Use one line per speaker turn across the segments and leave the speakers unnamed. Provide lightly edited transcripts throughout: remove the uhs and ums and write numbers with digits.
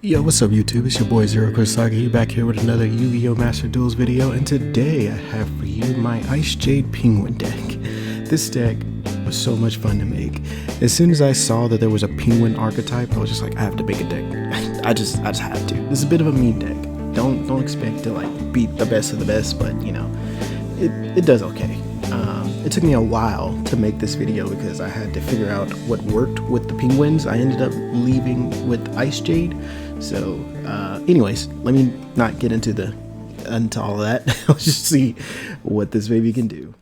Yo, what's up YouTube? It's your boy Zero Kurasagi back here with another Yu-Gi-Oh! Master Duels video, and today I have for you my Icejade Penguin deck. This deck was so much fun to make. As soon as I saw that there was a penguin archetype, I was just like, I have to make a deck. I just have to. This is a bit of a mean deck. Don't expect to like beat the best of the best, but you know, it does okay. It took me a while to make this video because I had to figure out what worked with the penguins. I ended up leaving with Icejade. So anyways, let me not get into all of that. Let's just see what this baby can do.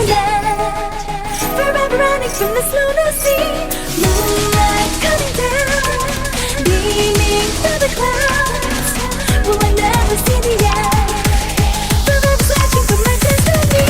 end. Forever running from the slowness sea. Moonlight coming down, beaming through the clouds. Will I never see the end? Forever searching for my destiny.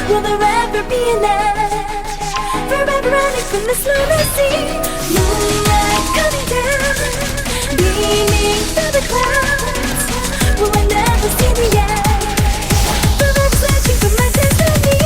Will there ever be an end? Forever running from the slowness sea. Moonlight coming down, beaming through the clouds. Will I never see the end? Forever searching for my destiny.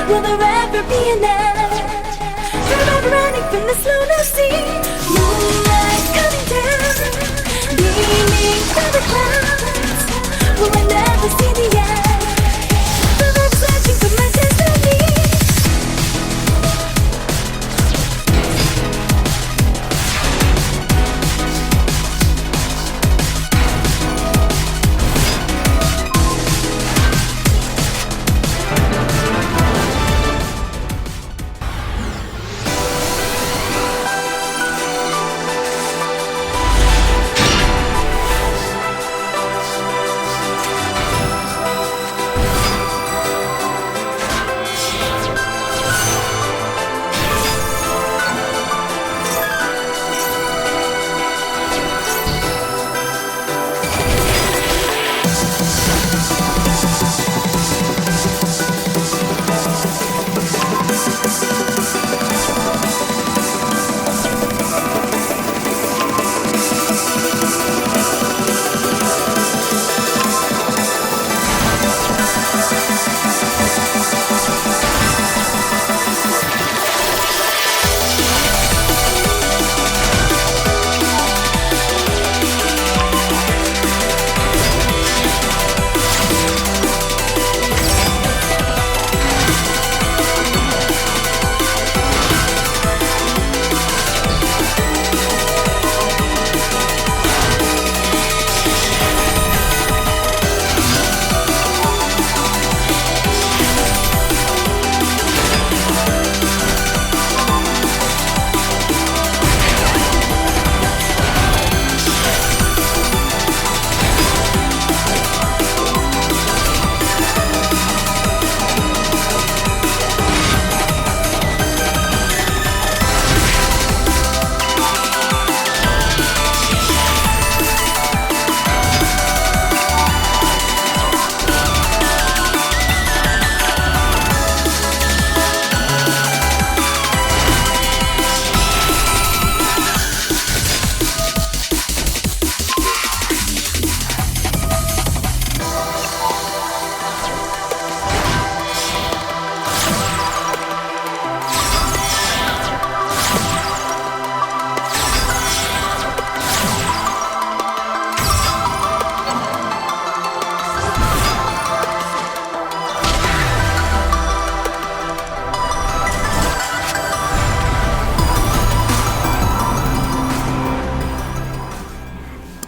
Will there ever be an end? Forever running from the slowness sea. Moonlight coming down, beaming through the clouds. Will I never see the end? Forever searching for my destiny.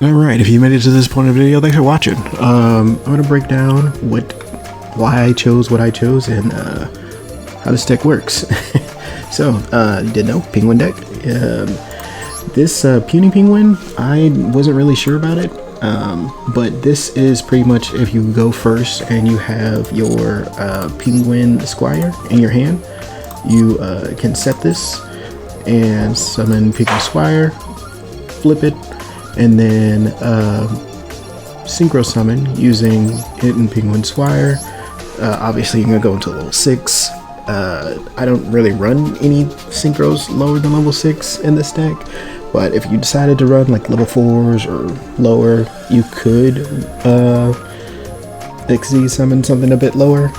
Alright, if you made it to this point of the video, thanks for watching. I'm gonna break down why I chose what I chose and how this deck works. So, didn't know, Penguin deck. This Puny Penguin, I wasn't really sure about it, but this is pretty much if you go first and you have your Penguin Squire in your hand, you can set this and summon Penguin Squire, flip it, and then synchro summon using it in Penguin Squire. Obviously you're gonna go into level 6. I don't really run any synchros lower than level 6 in this deck, but if you decided to run like level 4s or lower, you could Icejade summon something a bit lower,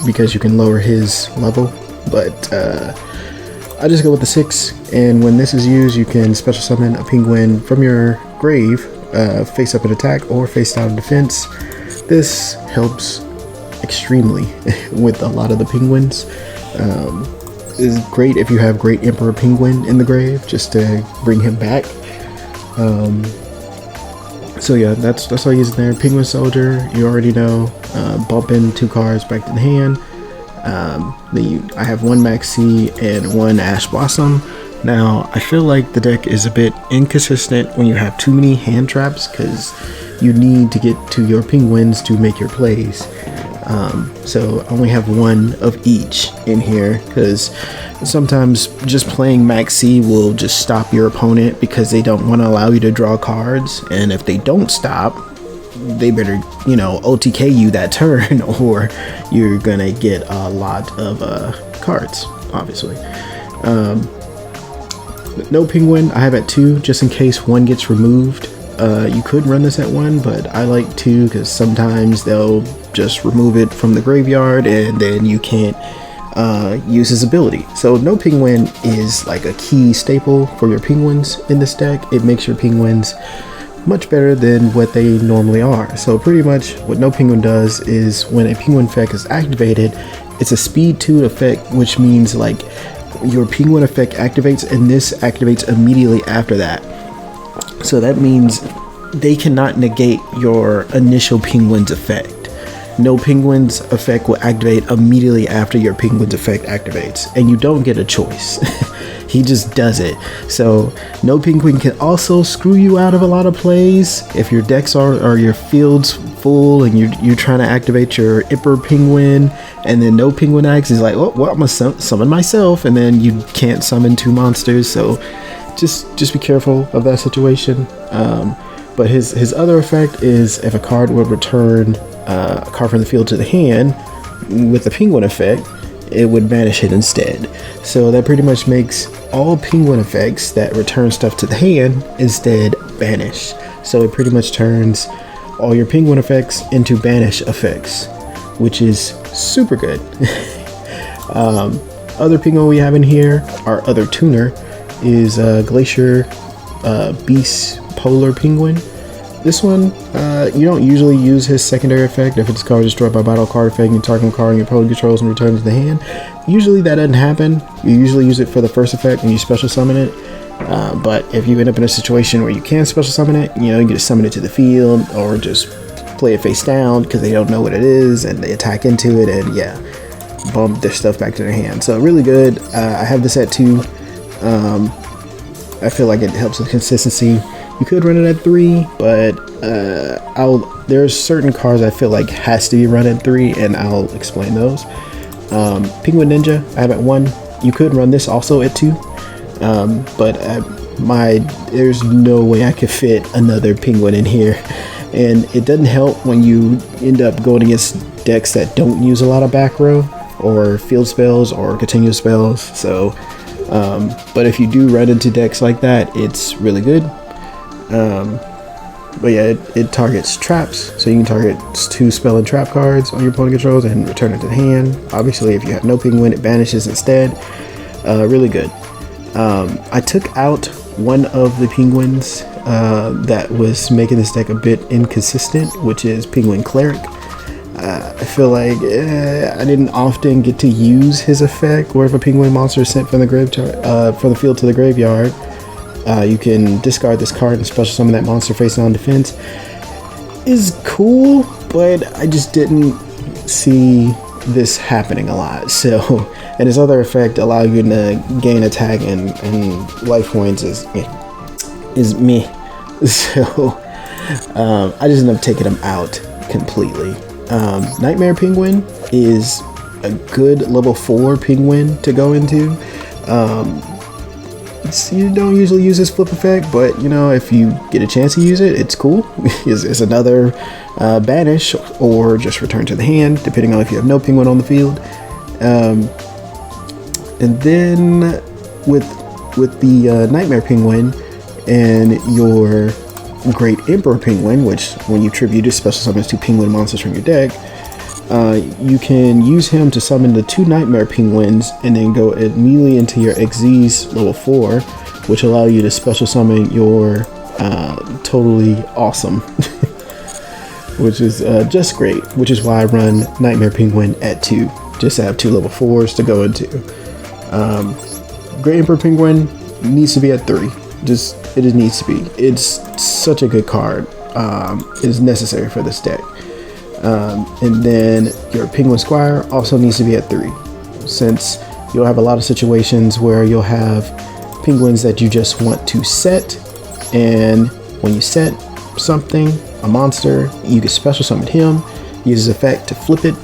because you can lower his level, but I just go with the 6, and when this is used, you can special summon a penguin from your grave, face up an attack or face down defense. This helps extremely with a lot of the penguins. Is great if you have Great Emperor Penguin in the grave, just to bring him back. So yeah, that's all I use in there. Penguin Soldier, you already know, bumping 2 cards back to the hand. I have 1 Maxi and 1 Ash Blossom. Now, I feel like the deck is a bit inconsistent when you have too many hand traps, because you need to get to your penguins to make your plays. So I only have 1 of each in here, because sometimes just playing Maxi will just stop your opponent because they don't want to allow you to draw cards, and if they don't stop, they better, you know, OTK you that turn, or you're gonna get a lot of cards, obviously. No penguin, I have at 2, just in case 1 gets removed. You could run this at 1, but I like 2 because sometimes they'll just remove it from the graveyard and then you can't use his ability. So no penguin is like a key staple for your penguins in this deck. It makes your penguins much better than what they normally are. So pretty much what no penguin does is when a penguin effect is activated, it's a speed 2 effect, which means like your penguin effect activates and this activates immediately after that. So that means they cannot negate your initial penguin's effect. No penguin's effect will activate immediately after your penguin's effect activates, and you don't get a choice. He just does it. So no penguin can also screw you out of a lot of plays. If your decks or your field's full and you're trying to activate your Emperor Penguin, and then no penguin acts, is like, oh, well, I'm gonna summon myself, and then you can't summon 2 monsters. So just be careful of that situation. But his other effect is if a card would return a card from the field to the hand with the penguin effect, it would banish it instead. So that pretty much makes all penguin effects that return stuff to the hand instead banish. So it pretty much turns all your penguin effects into banish effects, which is super good. Other penguin we have in here, our other tuner, is Glacier Beast Polar Penguin. This one, you don't usually use his secondary effect. If its card is destroyed by battle card effect, you target a card your opponent controls and returns to the hand. Usually that doesn't happen. You usually use it for the first effect when you special summon it. But if you end up in a situation where you can special summon it, you know, you can just summon it to the field or just play it face down because they don't know what it is and they attack into it and yeah, bump their stuff back to their hand. So really good. I have this at 2. I feel like it helps with consistency. You could run it at 3, but there's certain cards I feel like has to be run at 3, and I'll explain those. Penguin Ninja, I have at 1. You could run this also at 2, but there's no way I could fit another penguin in here, and it doesn't help when you end up going against decks that don't use a lot of back row or field spells or continuous spells. So, but if you do run into decks like that, it's really good. But yeah, it targets traps, so you can target 2 spell and trap cards on your opponent controls and return it to the hand. Obviously, if you have no penguin, it banishes instead. Really good. I took out one of the penguins that was making this deck a bit inconsistent, which is Penguin Cleric. I feel like I didn't often get to use his effect, where if a penguin monster is sent from the field to the graveyard, you can discard this card and special summon that monster facing on defense. Is cool, but I just didn't see this happening a lot. So, and his other effect allow you to gain attack and life points is meh. So I just ended up taking him out completely. Nightmare Penguin is a good level 4 penguin to go into. You don't usually use this flip effect, but you know, if you get a chance to use it, it's cool. It's another banish or just return to the hand, depending on if you have no penguin on the field. And then with the Nightmare Penguin and your Great Emperor Penguin, which when you tribute it, special summons 2 penguin monsters from your deck, you can use him to summon the 2 Nightmare Penguins and then go immediately into your Xyz level 4, which allow you to special summon your Totally Awesome, which is just great, which is why I run Nightmare Penguin at 2, just to have 2 level 4s to go into. Great Emperor Penguin needs to be at 3. It just needs to be. It's such a good card. It is necessary for this deck. And then your Penguin Squire also needs to be at 3, since you'll have a lot of situations where you'll have penguins that you just want to set, and when you set something, a monster, you can special summon him, use his effect to flip it.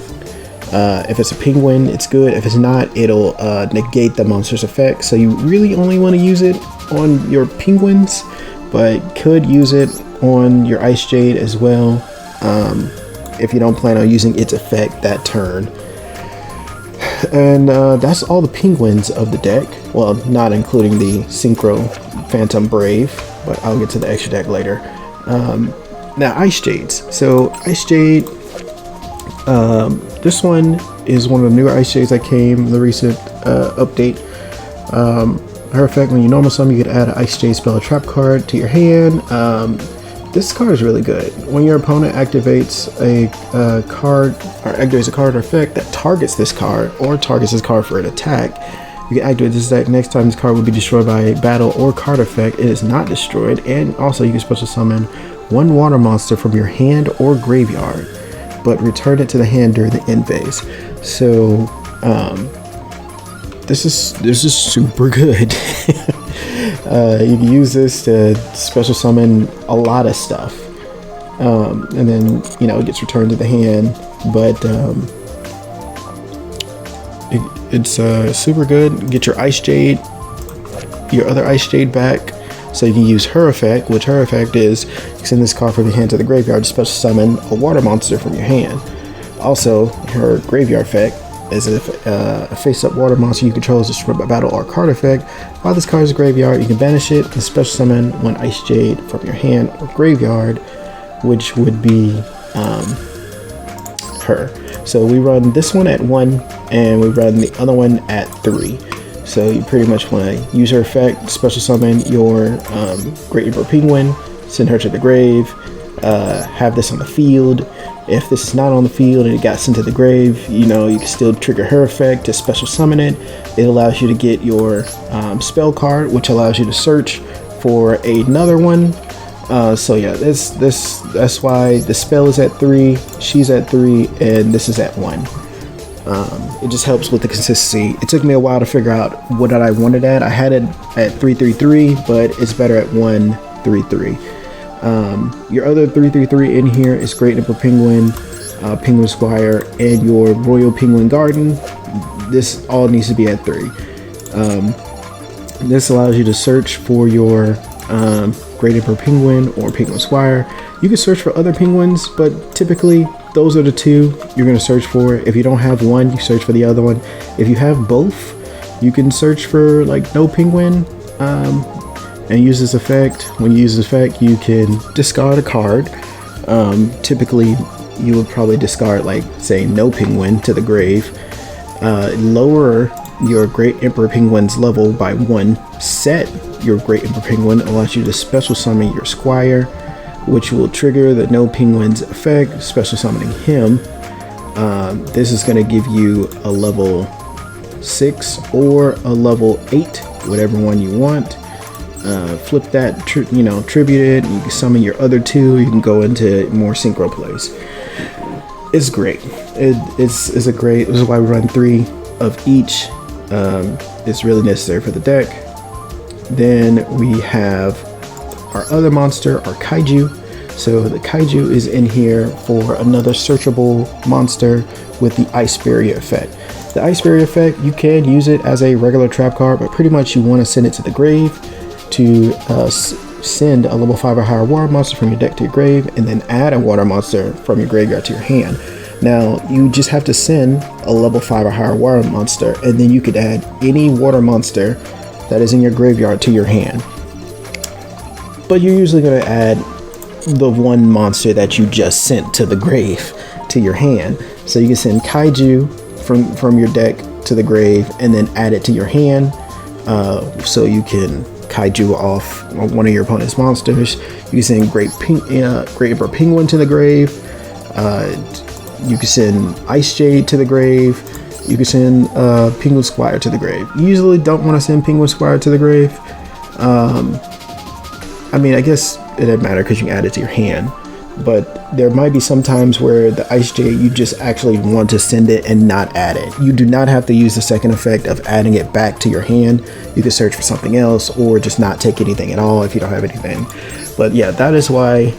If it's a penguin, it's good. If it's not, it'll negate the monster's effect. So you really only want to use it on your penguins, but could use it on your Icejade as well, if you don't plan on using its effect that turn. And that's all the penguins of the deck. Well, not including the Synchro Phantom Brave, but I'll get to the extra deck later. Now, Icejades. So Icejade, this one is one of the newer Icejades that came in the recent update. Her effect, when you normal summon, you could add an Icejade spell or trap card to your hand. This card is really good. When your opponent activates a card or effect that targets this card or targets this card for an attack, you can activate this deck. Next time this card will be destroyed by a battle or card effect, it is not destroyed. And also you can special summon 1 water monster from your hand or graveyard, but return it to the hand during the end phase. So this is super good. You can use this to special summon a lot of stuff, and then it gets returned to the hand. But it's super good. Get your Icejade, your other Icejade back, so you can use her effect, which her effect is send this card from your hand to the graveyard to special summon a water monster from your hand. Also, her graveyard effect is if a face-up water monster you control is destroyed by battle or card effect. While this card is graveyard, you can banish it and special summon 1 Icejade from your hand or graveyard, which would be her. So we run this one at 1, and we run the other one at 3. So you pretty much want to use her effect, special summon your Great Emperor Penguin, send her to the grave, have this on the field. If this is not on the field and it got sent to the grave, you can still trigger her effect to special summon it. It allows you to get your spell card, which allows you to search for another one. So yeah, that's why the spell is at 3, she's at 3, and this is at 1. It just helps with the consistency. It took me a while to figure out what I wanted at. I had it at 333, but it's better at 133. Your other 333 in here is Great Emperor Penguin, Penguin Squire, and your Royal Penguin Garden. This all needs to be at 3. This allows you to search for your Great Emperor Penguin or Penguin Squire. You can search for other penguins, but typically those are the 2 you're going to search for. If you don't have one, you search for the other one. If you have both, you can search for no penguin, and use this effect. When you use this effect, you can discard a card. Typically, you would probably discard, say, no penguin to the grave. Lower your Great Emperor Penguin's level by 1. Set your Great Emperor Penguin, allows you to special summon your Squire, which will trigger the no penguin's effect, special summoning him. This is going to give you a level 6 or a level 8, whatever one you want. flip that, tribute it, you can summon your other 2, you can go into more synchro plays. It's great. This is why we run 3 of each. It's really necessary for the deck. Then we have our other monster, our Kaiju. So the Kaiju is in here for another searchable monster with the Ice Barrier effect. The Ice Barrier effect, you can use it as a regular trap card, but pretty much you want to send it to the grave to send a level 5 or higher water monster from your deck to your grave, and then add a water monster from your graveyard to your hand. Now, you just have to send a level 5 or higher water monster, and then you could add any water monster that is in your graveyard to your hand. But you're usually going to add the one monster that you just sent to the grave to your hand. So you can send Kaiju from your deck to the grave and then add it to your hand. So you can Kaiju off one of your opponent's monsters. You can send Great Emperor Penguin to the grave. You can send Icejade to the grave. You can send Penguin Squire to the grave. You usually don't want to send Penguin Squire to the grave. I mean, I guess it doesn't matter because you can add it to your hand. But there might be some times where the Icejade, you just actually want to send it and not add it. You do not have to use the second effect of adding it back to your hand. You can search for something else or just not take anything at all if you don't have anything. But yeah, that is why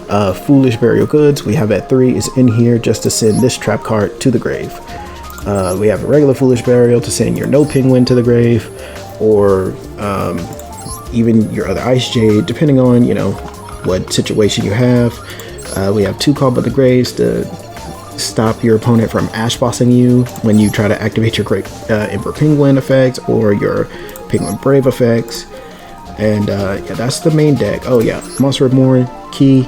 Foolish Burial Goods, we have at 3, is in here just to send this trap card to the grave. We have a regular Foolish Burial to send your No Penguin to the grave, or even your other Icejade, depending on, what situation you have. We have 2 Call by the Graves to stop your opponent from Ash Bossing you when you try to activate your Great Emperor Penguin effects or your Penguin Brave effects. And yeah, that's the main deck. Oh yeah, Monster Reborn Key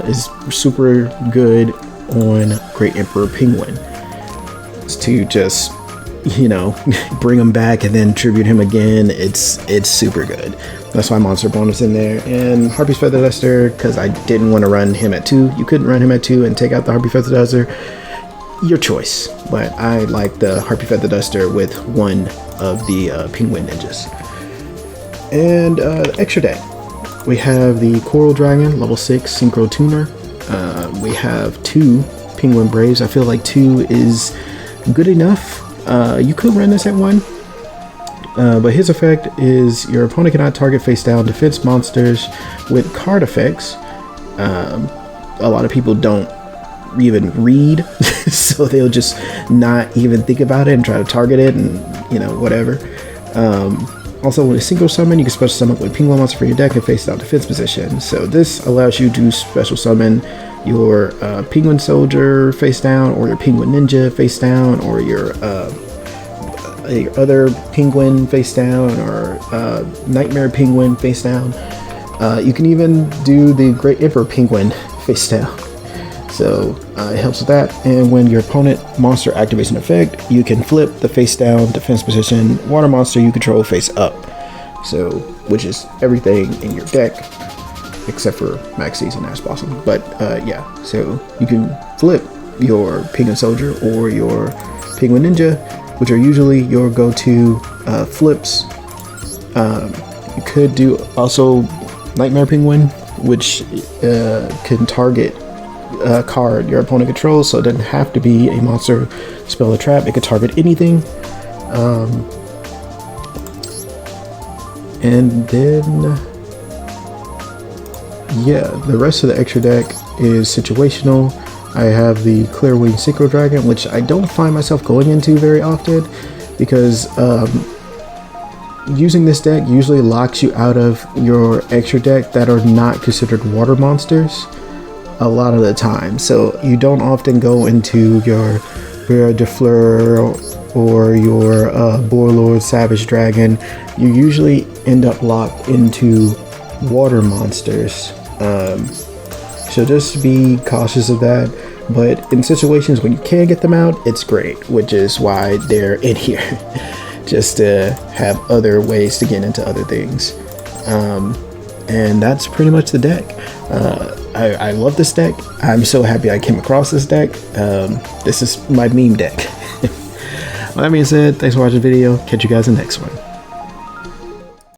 is super good on Great Emperor Penguin. It's to just, bring him back and then tribute him again. It's super good. That's why Monster Bonus in there. And Harpy's Feather Duster, because I didn't want to run him at 2. You couldn't run him at 2 and take out the Harpy Feather Duster. Your choice. But I like the Harpy Feather Duster with one of the Penguin Ninjas. And the extra deck. We have the Coral Dragon, level 6 Synchro Tuner. We have 2 Penguin Braves. I feel like 2 is good enough. You could run this at 1. But his effect is your opponent cannot target face down defense monsters with card effects. A lot of people don't even read, so they'll just not even think about it and try to target it and, whatever. Also, when a single summon, you can special summon with Penguin monster for your deck and face down defense position. So this allows you to special summon your Penguin Soldier face down, or your Penguin Ninja face down, or your other Penguin face down, or Nightmare Penguin face down. You can even do the Great Emperor Penguin face down. So it helps with that. And when your opponent monster activates an effect, you can flip the face down defense position water monster you control face up. So, which is everything in your deck except for Maxie's and Ash Blossom. But yeah, so you can flip your Penguin Soldier or your Penguin Ninja, which are usually your go-to flips. You could do also Nightmare Penguin, which can target a card your opponent controls, so it doesn't have to be a monster, spell, or trap. It could target anything. And then, yeah, the rest of the extra deck is situational. I have the Clearwing Synchro Dragon, which I don't find myself going into very often because using this deck usually locks you out of your extra deck that are not considered water monsters a lot of the time. So you don't often go into your Vera de Fleur or your Boarlord Savage Dragon. You usually end up locked into water monsters. So just be cautious of that. But in situations when you can get them out, it's great, which is why they're in here. Just to have other ways to get into other things. And that's pretty much the deck. I love this deck. I'm so happy I came across this deck. This is my meme deck. Well, that being said, thanks for watching the video. Catch you guys in the next one.